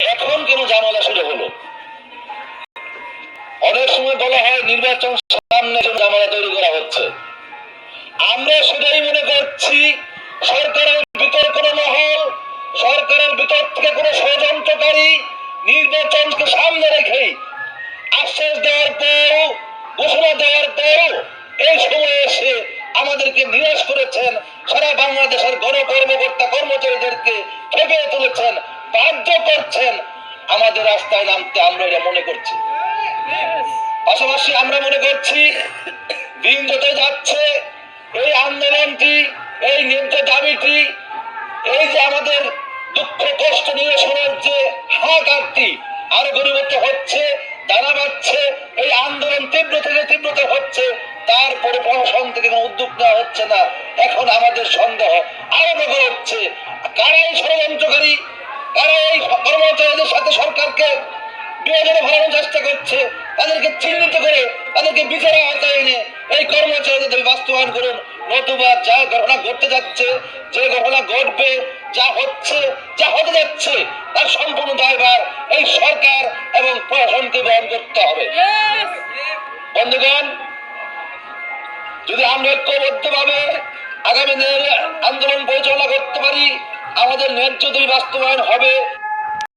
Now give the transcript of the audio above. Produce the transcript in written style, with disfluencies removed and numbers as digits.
এখন কেন ঝামেলা শুরু হলো? অনেক সময় বলা হয় নির্বাচন সামনে ঝামেলা তৈরি করা হচ্ছে। আমরা সেটাই মনে করছি সরকারের ভিতরে কোনো মহল, সরকারের ভিতর থেকে কোনো ষড়যন্ত্রকারী নির্বাচনকে সামনে রেখে আশ্বাস দেওয়ার পর, ঘোষণা দেওয়ার পর এই সময়ে এসে আমাদেরকে নিরাশ করেছেন। সারা বাংলাদেশের গণকর্মকর্তা কর্মচারীদেরকে খেপে তুলেছেন, বাধ্য করছেন আমাদের রাস্তায় নামতে। আমরা এটা মনে করছি। পাশাপাশি আমরা মনে করছি দিন যত যাচ্ছে এই আন্দোলনটি, এই ন্যায্য দাবিটি, এই যে আমাদের দুঃখ কষ্ট নিরসনের যে হাহাকারটি আরো গরিবত্ব হচ্ছে, দানা বাড়ছে, এই আন্দোলন তীব্র থেকে তীব্রতা হচ্ছে, তারপরে প্রশাসন থেকে কোনো উদ্যোগ নেওয়া হচ্ছে না। এখন আমাদের সন্দেহ আরো বেড়ে হচ্ছে, কারা এই ষড়যন্ত্রকারী, কারা এই কর্মচারীদের সাথে সরকারকে বিভাজনে ফেলানোর চেষ্টা করছে, তাদেরকে চিহ্নিত করে তাদেরকে বিচারের আওতায় এনে এই কর্মচারীদের বাস্তবায়ন করুন। নতুবা যা ঘটনা ঘটতে যাচ্ছে, যে ঘটনা ঘটবে, যা হচ্ছে, যা হতে যাচ্ছে, তার সম্পূর্ণ দায়ভার এই সরকার এবং প্রশাসনকে বহন করতে হবে। বন্ধুগণ, যদি আমরা ঐক্যবদ্ধভাবে আগামী দিনের আন্দোলন পরিচালনা করতে পারি, আমাদের ন্যায্য দাবি বাস্তবায়ন হবে।